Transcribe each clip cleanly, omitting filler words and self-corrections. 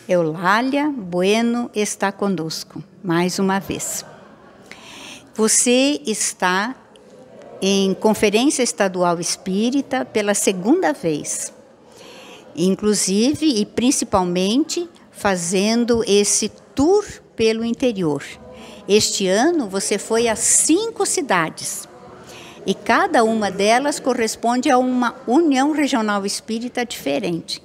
Eulália Bueno está conosco, mais uma vez. Você está em Conferência Estadual Espírita pela segunda vez, inclusive e principalmente fazendo esse tour pelo interior. Este ano você foi a 5 cidades e cada uma delas corresponde a uma união regional espírita diferente.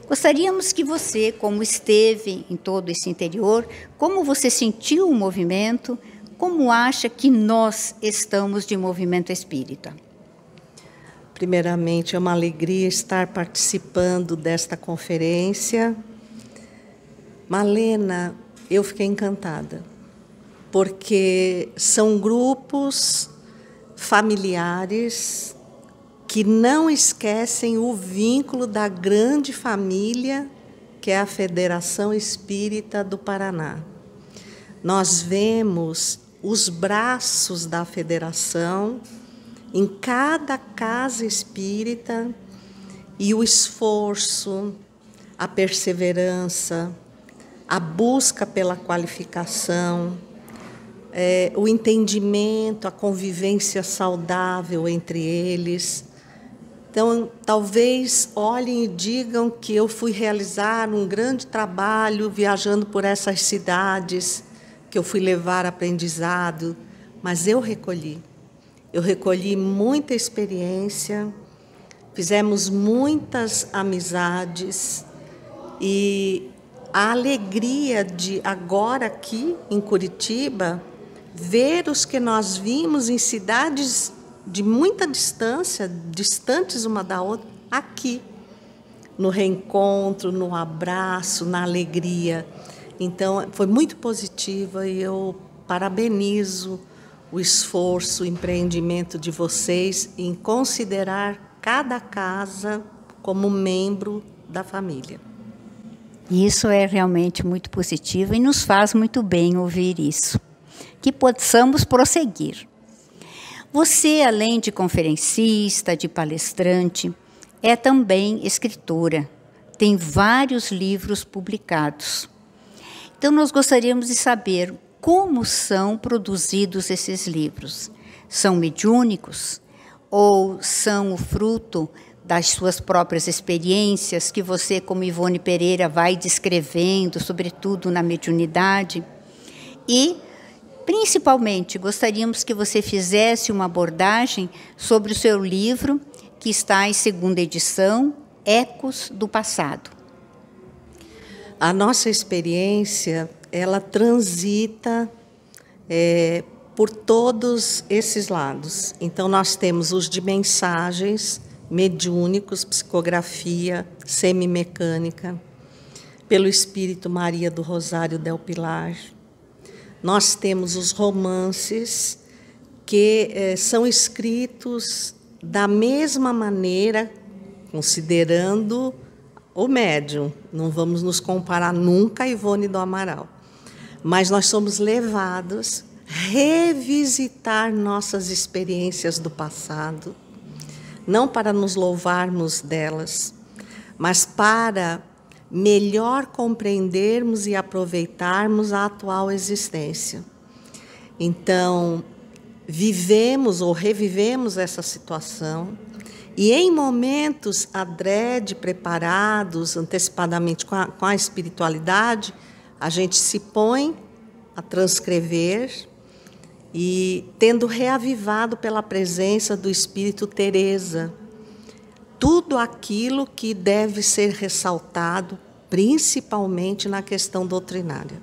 Gostaríamos que você, como esteve em todo esse interior, como você sentiu o movimento, como acha que nós estamos de movimento espírita? Primeiramente, é uma alegria estar participando desta conferência. Malena, eu fiquei encantada, porque são grupos familiares que não esquecem o vínculo da grande família, que é a Federação Espírita do Paraná. Nós vemos os braços da federação em cada casa espírita e o esforço, a perseverança, a busca pela qualificação, o entendimento, a convivência saudável entre eles. Então, talvez olhem e digam que eu fui realizar um grande trabalho viajando por essas cidades, que eu fui levar aprendizado, mas eu recolhi muita experiência, fizemos muitas amizades e a alegria de agora aqui em Curitiba ver os que nós vimos em cidades de muita distância, distantes uma da outra, aqui, no reencontro, no abraço, na alegria. Então, foi muito positiva e eu parabenizo o esforço, o empreendimento de vocês em considerar cada casa como membro da família. Isso é realmente muito positivo e nos faz muito bem ouvir isso. Que possamos prosseguir. Você, além de conferencista, de palestrante, é também escritora. Tem vários livros publicados. Então, nós gostaríamos de saber como são produzidos esses livros. São mediúnicos ou são o fruto das suas próprias experiências que você, como Ivone Pereira, vai descrevendo, sobretudo na mediunidade? E, principalmente, gostaríamos que você fizesse uma abordagem sobre o seu livro, que está em 2ª edição, Ecos do Passado. A nossa experiência, ela transita por todos esses lados. Então, nós temos os de mensagens, mediúnicos, psicografia, semimecânica, pelo Espírito Maria do Rosário del Pilar. Nós temos os romances, que são escritos da mesma maneira, considerando o médium. Não vamos nos comparar nunca a Ivone do Amaral. Mas nós somos levados a revisitar nossas experiências do passado, não para nos louvarmos delas, mas para melhor compreendermos e aproveitarmos a atual existência. Então, vivemos ou revivemos essa situação e, em momentos adrede, preparados antecipadamente com a espiritualidade, a gente se põe a transcrever e, tendo reavivado pela presença do Espírito Teresa, tudo aquilo que deve ser ressaltado, principalmente na questão doutrinária.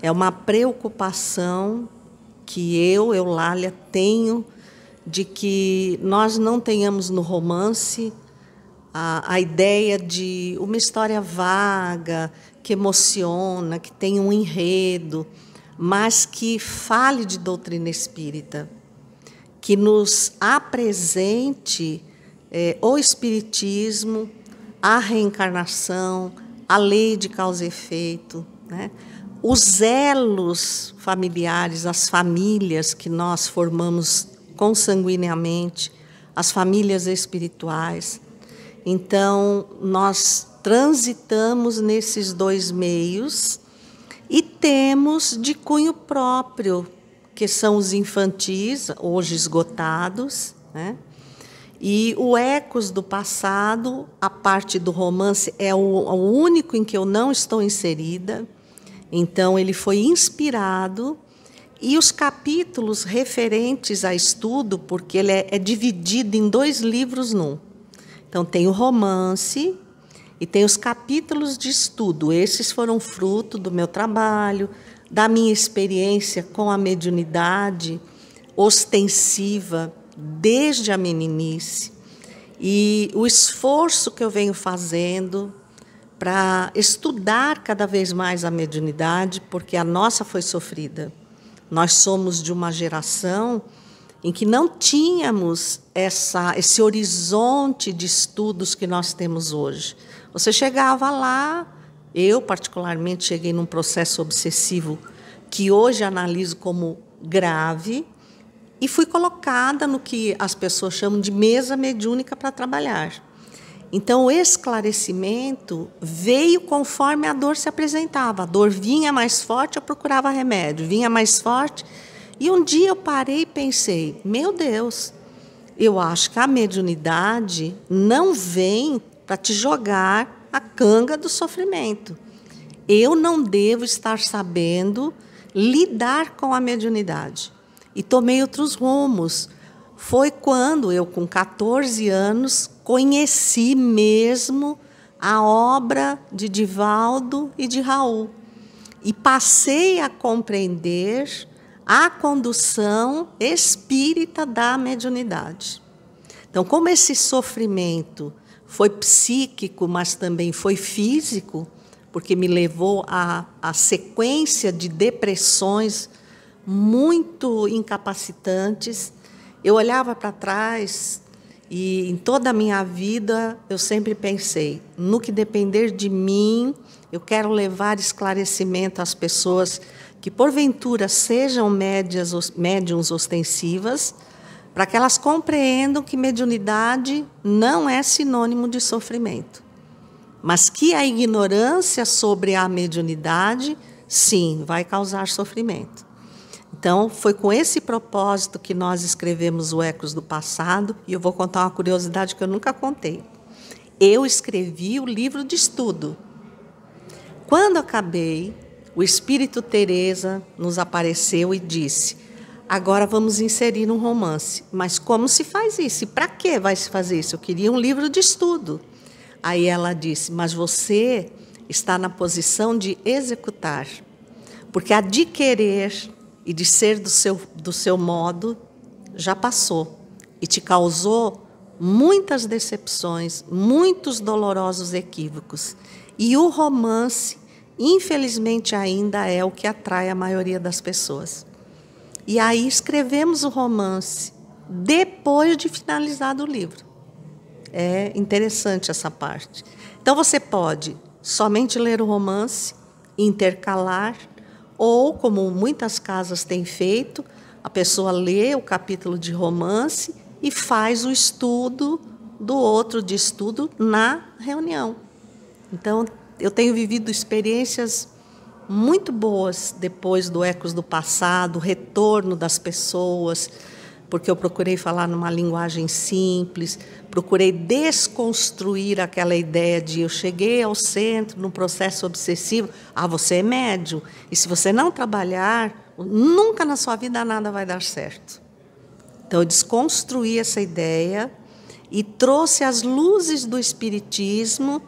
É uma preocupação que eu, Eulália, tenho de que nós não tenhamos no romance a ideia de uma história vaga, que emociona, que tem um enredo, mas que fale de doutrina espírita, que nos apresente o espiritismo, a reencarnação, a lei de causa e efeito, né? Os elos familiares, as famílias que nós formamos consanguineamente, as famílias espirituais. Então, nós transitamos nesses dois meios e temos de cunho próprio, que são os infantis, hoje esgotados, né? E o Ecos do Passado, a parte do romance, é o único em que eu não estou inserida. Então, ele foi inspirado. E os capítulos referentes a estudo, porque ele é dividido em 2 livros num. Então, tem o romance e tem os capítulos de estudo. Esses foram fruto do meu trabalho, da minha experiência com a mediunidade ostensiva, desde a meninice, e o esforço que eu venho fazendo para estudar cada vez mais a mediunidade, porque a nossa foi sofrida. Nós somos de uma geração em que não tínhamos esse horizonte de estudos que nós temos hoje. Você chegava lá, eu particularmente cheguei num processo obsessivo que hoje analiso como grave, e fui colocada no que as pessoas chamam de mesa mediúnica para trabalhar. Então, o esclarecimento veio conforme a dor se apresentava. A dor vinha mais forte, eu procurava remédio. Vinha mais forte. E um dia eu parei e pensei, meu Deus, eu acho que a mediunidade não vem para te jogar a canga do sofrimento. Eu não devo estar sabendo lidar com a mediunidade. E tomei outros rumos. Foi quando eu, com 14 anos, conheci mesmo a obra de Divaldo e de Raul. E passei a compreender a condução espírita da mediunidade. Então, como esse sofrimento foi psíquico, mas também foi físico, porque me levou a sequência de depressões muito incapacitantes, eu olhava para trás e, em toda a minha vida, eu sempre pensei, no que depender de mim, eu quero levar esclarecimento às pessoas que, porventura, sejam médiuns ostensivas, para que elas compreendam que mediunidade não é sinônimo de sofrimento, mas que a ignorância sobre a mediunidade, sim, vai causar sofrimento. Então, foi com esse propósito que nós escrevemos o Ecos do Passado, e eu vou contar uma curiosidade que eu nunca contei. Eu escrevi o livro de estudo. Quando acabei, o Espírito Teresa nos apareceu e disse, agora vamos inserir um romance. Mas como se faz isso? E para que vai se fazer isso? Eu queria um livro de estudo. Aí ela disse, mas você está na posição de executar, porque a de querer e de ser do seu modo, já passou. E te causou muitas decepções, muitos dolorosos equívocos. E o romance, infelizmente, ainda é o que atrai a maioria das pessoas. E aí escrevemos o romance depois de finalizado o livro. É interessante essa parte. Então, você pode somente ler o romance, intercalar, ou, como muitas casas têm feito, a pessoa lê o capítulo de romance e faz o estudo do outro de estudo na reunião. Então, eu tenho vivido experiências muito boas depois do Ecos do Passado, o retorno das pessoas, porque eu procurei falar numa linguagem simples, procurei desconstruir aquela ideia de eu cheguei ao centro num processo obsessivo, você é médium, e se você não trabalhar, nunca na sua vida nada vai dar certo. Então, eu desconstruí essa ideia e trouxe as luzes do Espiritismo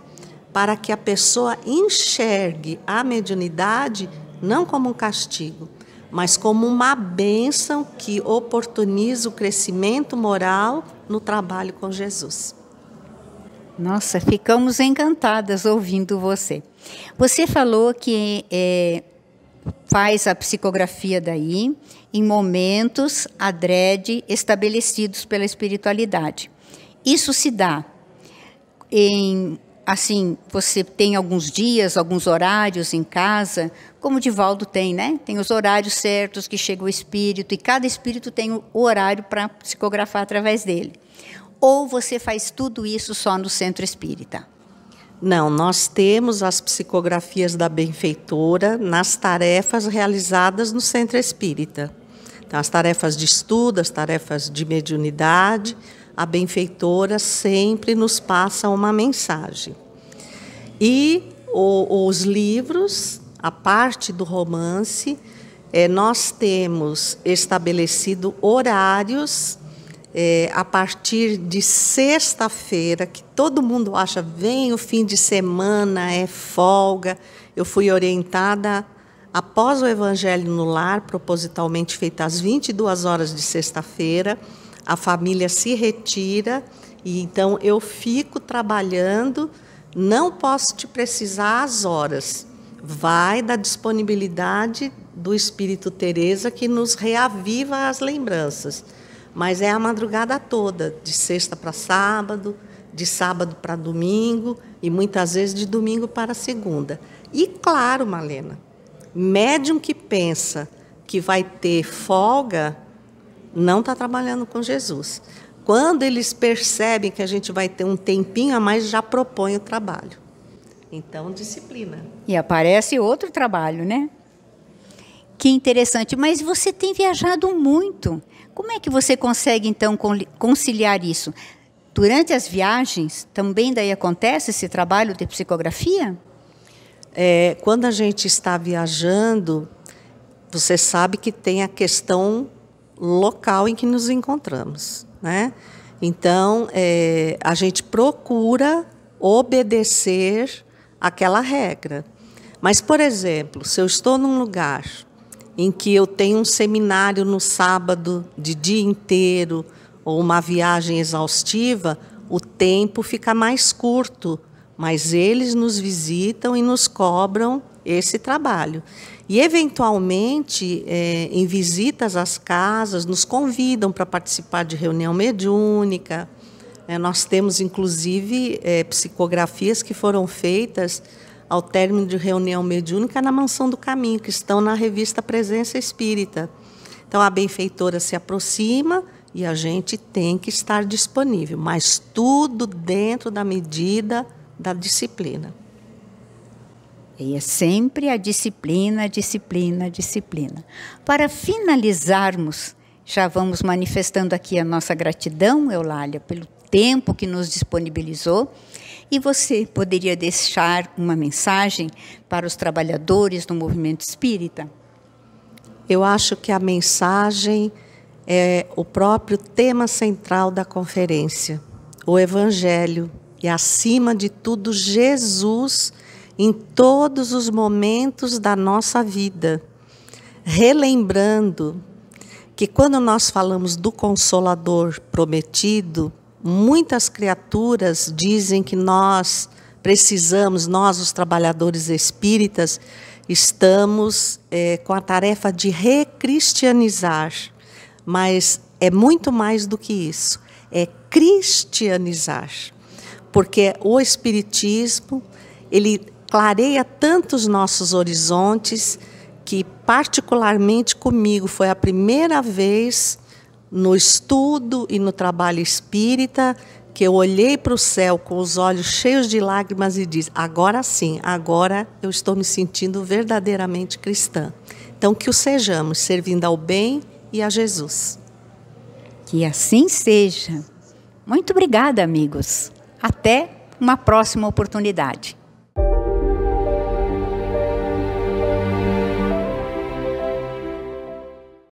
para que a pessoa enxergue a mediunidade não como um castigo, mas como uma bênção que oportuniza o crescimento moral no trabalho com Jesus. Nossa, ficamos encantadas ouvindo você. Você falou que faz a psicografia daí em momentos adrede estabelecidos pela espiritualidade. Isso se dá em... Assim, você tem alguns dias, alguns horários em casa, como o Divaldo tem, né? Tem os horários certos que chega o espírito, e cada espírito tem o horário para psicografar através dele. Ou você faz tudo isso só no centro espírita? Não, nós temos as psicografias da benfeitora nas tarefas realizadas no Centro Espírita. Então, as tarefas de estudo, as tarefas de mediunidade, a benfeitora sempre nos passa uma mensagem. E os livros, a parte do romance, nós temos estabelecido horários a partir de sexta-feira, que todo mundo acha, vem o fim de semana, é folga. Eu fui orientada após o Evangelho no Lar, propositalmente feita às 22 horas de sexta-feira, a família se retira e então eu fico trabalhando, não posso te precisar às horas. Vai da disponibilidade do Espírito Teresa que nos reaviva as lembranças. Mas é a madrugada toda, de sexta para sábado, de sábado para domingo e muitas vezes de domingo para segunda. E claro, Malena, médium que pensa que vai ter folga não está trabalhando com Jesus. Quando eles percebem que a gente vai ter um tempinho a mais, já propõe o trabalho. Então, disciplina. E aparece outro trabalho, né? Que interessante. Mas você tem viajado muito. Como é que você consegue, então, conciliar isso? Durante as viagens, também daí acontece esse trabalho de psicografia? Quando a gente está viajando, você sabe que tem a questão local em que nos encontramos, né? Então, a gente procura obedecer aquela regra. Mas, por exemplo, se eu estou num lugar em que eu tenho um seminário no sábado de dia inteiro ou uma viagem exaustiva, o tempo fica mais curto, mas eles nos visitam e nos cobram esse trabalho. E, eventualmente, em visitas às casas, nos convidam para participar de reunião mediúnica. Nós temos, inclusive, psicografias que foram feitas ao término de reunião mediúnica na Mansão do Caminho, que estão na revista Presença Espírita. Então, a benfeitora se aproxima e a gente tem que estar disponível, mas tudo dentro da medida da disciplina. E é sempre a disciplina, disciplina, disciplina. Para finalizarmos, já vamos manifestando aqui a nossa gratidão, Eulália, pelo tempo que nos disponibilizou. E você poderia deixar uma mensagem para os trabalhadores do movimento espírita? Eu acho que a mensagem é o próprio tema central da conferência, o Evangelho, e, acima de tudo, Jesus em todos os momentos da nossa vida. Relembrando que quando nós falamos do Consolador prometido, muitas criaturas dizem que nós precisamos, nós os trabalhadores espíritas, estamos com a tarefa de recristianizar, mas é muito mais do que isso, é cristianizar, porque o Espiritismo, ele clareia tantos nossos horizontes que, particularmente comigo, foi a primeira vez no estudo e no trabalho espírita que eu olhei para o céu com os olhos cheios de lágrimas e disse, agora sim, agora eu estou me sentindo verdadeiramente cristã. Então, que o sejamos, servindo ao bem e a Jesus. Que assim seja. Muito obrigada, amigos. Até uma próxima oportunidade.